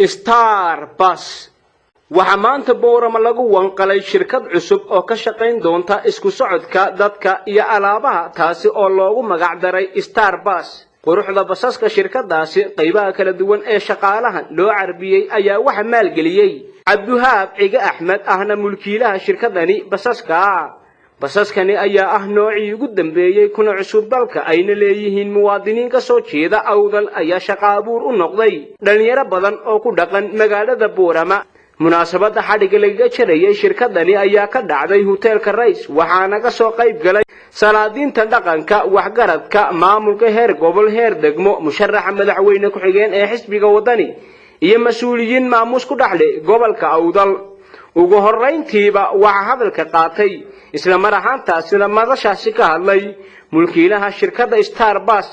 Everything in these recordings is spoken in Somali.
Star Bus waxa maanta Boorama lagu wanqalay shirkad cusub oo ka shaqayn doonta isku socodka dadka iyo alaabaha taasi oo loogu magac daray Star Bus quruxda basaska shirkadaasi qaybaha kala duwan ee shaqaalaha loo carbiyay ayaa waxa maalgeliyay Cabduhaab Ciga Axmed ahna mulkiilaha shirkadani basaskani ayaa ah noocii ugu dambeeyay kuna cusub dalka ayna leeyihiin muwaadiniin ka soo jeeda awdal ayaa shaqo abuur u noqday dhalinyaro badan oo ku dhaqan magaalada Boorama munaasabada xadhiga laga jarayay shirkadani ayaa ka dhacday hotelka Rays waxaana ka soo qayb galay salaadiinta dhaqanka waxgaradka maamulka heer gobol heer degmo musharaxa madaxweyne ku xigeen ee xisbiga wadani iyo mas'uuliyiin maamus ku dhaxlay gobolka awdal ugu horeyntiiba waxa hadalka qaatay isla mar ahaantaasina madashaasi ka hadlay mulkiilaha shirkadda Star Bus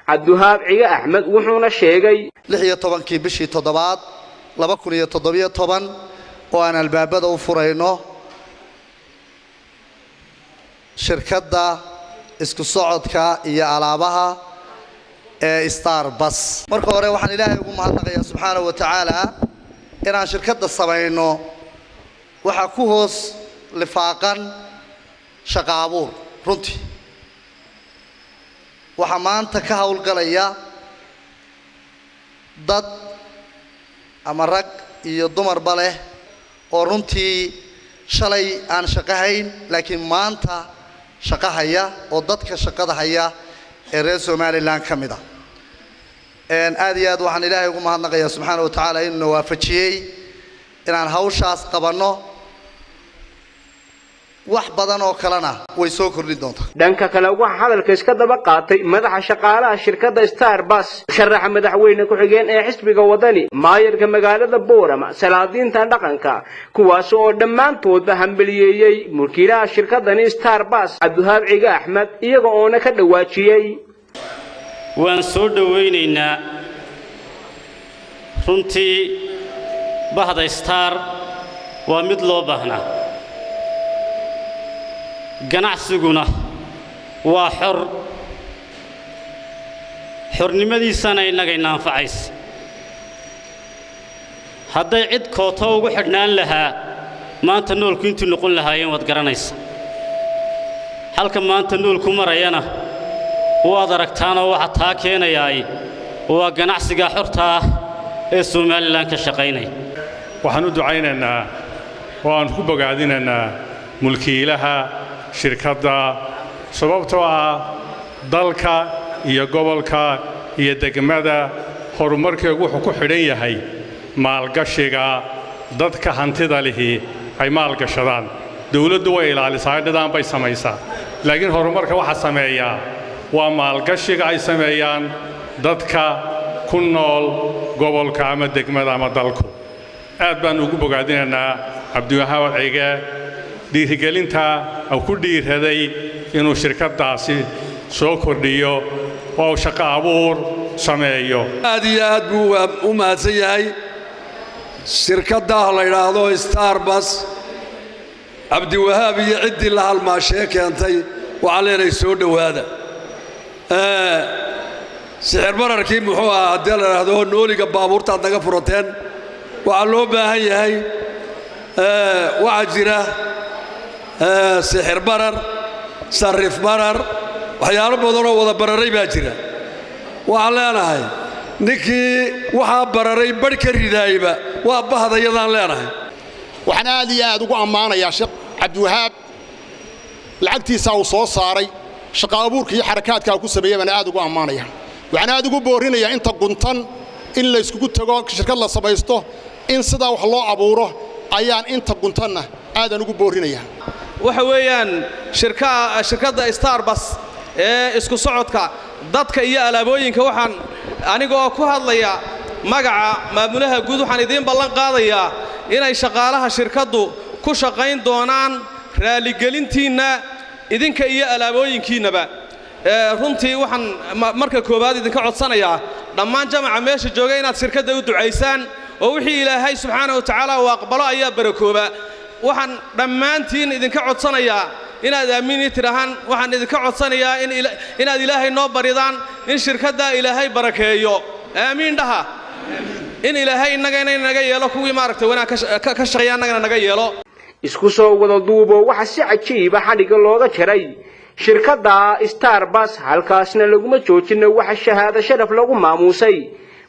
Cabduhaab Ciga Axmed wuxuuna sheegay 16 bishii 7 2017 oo aan albaabada u furayno shirkadda isku socodka iyo alaabaha ee Star Bus marka hore waxaan Ilaahay ugu mahadnaqayaa subxaanahu wa ta'ala inaan shirkadda sameeyno waxa ku hoos lifaaqan shaqo abuur runtii waxa maanta ka hawlgalaya dad ama rag iyo dumarba leh oo runtii shalay aan shaqahayn laakiin maanta shaqahaya oo dadka shaqada haya ee reer Soomaaliland kamida aad iyo aad waxaan Ilaahay ugu mahadnaqayaa subxaanahu wa ta'ala inuu waafajiyay inaan hawshaas qabanno wax badan oo kalena way soo kordhin doontaa dhanka kale waxa hadalka iska daba qaatay madaxa shaqaalaha shirkadda Star Bus musharaxa madaxweyne ku xigeen ee xisbiga wadani maayirka magaalada Boorama salaadiinta dhaqanka kuwaas oo dhamaantood hambalyeeyay mulkiilaha shirkadani Star Bus Cabduhaab Ciga Axmed iyaga oo ka dhawaajiyay waan soo dhaweynaynaa runtii bahda Star waa mid loo baahnaa ganacsiguna waa xornimadiisana inaga naanfacays hadday cid kooto ugu xidhnaan lahaa maanta noolku intuu noqon lahaayeen wad garanaysa halka maanta noolku marayana waad aragtaan oo waxa taa keenayaay waa ganacsiga xorta ah ee Soomaaliland ka shaqaynay waxaan u ducaynaynaa oo aan ku bogaadinaynaa mulkiilaha shirkadda sababtoo ah dalka iyo gobolka iyo degmada horumarkeedu wuxuu ku xidhan yahay maalgashiga dadka hantida lihi ay maalgashadaan dawladdu way ilaalisaa dhadaan bay samaysaa laakiin horumarka waxa sameeyaa waa maalgashiga ay sameeyaan dadka ku nool gobolka ama degmada ama dalku aad baan ugu bogaadinaynaa Cabduhaab Ciga dhiirigelinta oo ku dhiiraday inuu shirkadaasi soo kordhiyo oo shaqo abuur sameeyo aad iyo aad buu u mahadsan yahay shirkadda la yiraahdo Star Bus Cabduhaab iyo cidii la halmaashay keentay waxa leeyahay soo dhawaada sixir bararkii muxuu ahaa hadii la yiraahdo nooliga baabuurta naga furateen waxa loo baahan yahay waxa jira sixir barar sarif barar waxyaalo badan oo wada bararay baa jira waxa leenahay ninkii waxa bararay barka ridaayba waa bahdayadaan leenahay waxaan aad iyo aad ugu amaanayaa Sheekh Cabduhaab lacagtiisa uu soo saaray shaqo abuurka iyo xarakaadka uu ku sameeyay baan aad ugu amaanaya waxaan aad ugu boorinayaa inta guntan in la isku tago shirkad la samaysto in sida wax loo abuuro ayaan inta guntanna aad ugu boorinayaa waxa weeyaan shirkadda Star Bus ee isku socodka dadka iyo alaabooyinka waxaan anigoo ku hadlaya magaca maamulaha guud waxaan idin ballan qaadayaa inay shaqaalaha shirkaddu ku shaqayn doonaan raali gelintiina idinka iyo alaabooyinkiinaba runtii waxaan marka koobaad idinka codsanayaa dhammaan jamaca meesha jooga inaad shirkadda u ducaysaan oo wixii Ilaahay subxaanahu wa ta'ala uu aqbalo ayaa barakooba waxaan dhammaantiin idinka codsanayaa inaad aamiin tirahan waxaan idinka codsanayaa inaad Ilaahay noo baridaan in shirkadda Ilaahay barakeeyo aamiin dhaha in ilaahay innagana naga yeelo kuwii maaragtay wanaag ka shaqeeya annagana naga yeelo isku soo wada duubo waxa si cajiib ah xadhiga looga jaray shirkadda Star Bus halkaasna laguma joojin waxa shahaado sharaf lagu maamuusay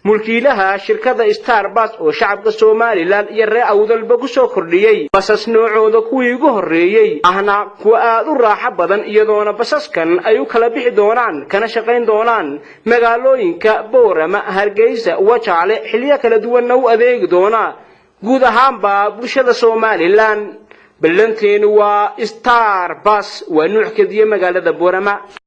mulkiilaha shirkadda Star Bus oo shacabka Soomaaliland iyo reer awdalba ku soo kordhiyay basas noocooda kuwii ugu horeeyay ahna kuwa aad u raaxo badan iyadoona basaskan ay u kala bixi doonaan kana shaqayn doonaan magaalooyinka Boorama Hargeysa Wajaale xilliyo kala duwan u adeegi doona guud ahaanba bulshada Soomaaliland ballanteenu waa Star Bus waa nuuc kadiya magaalada Boorama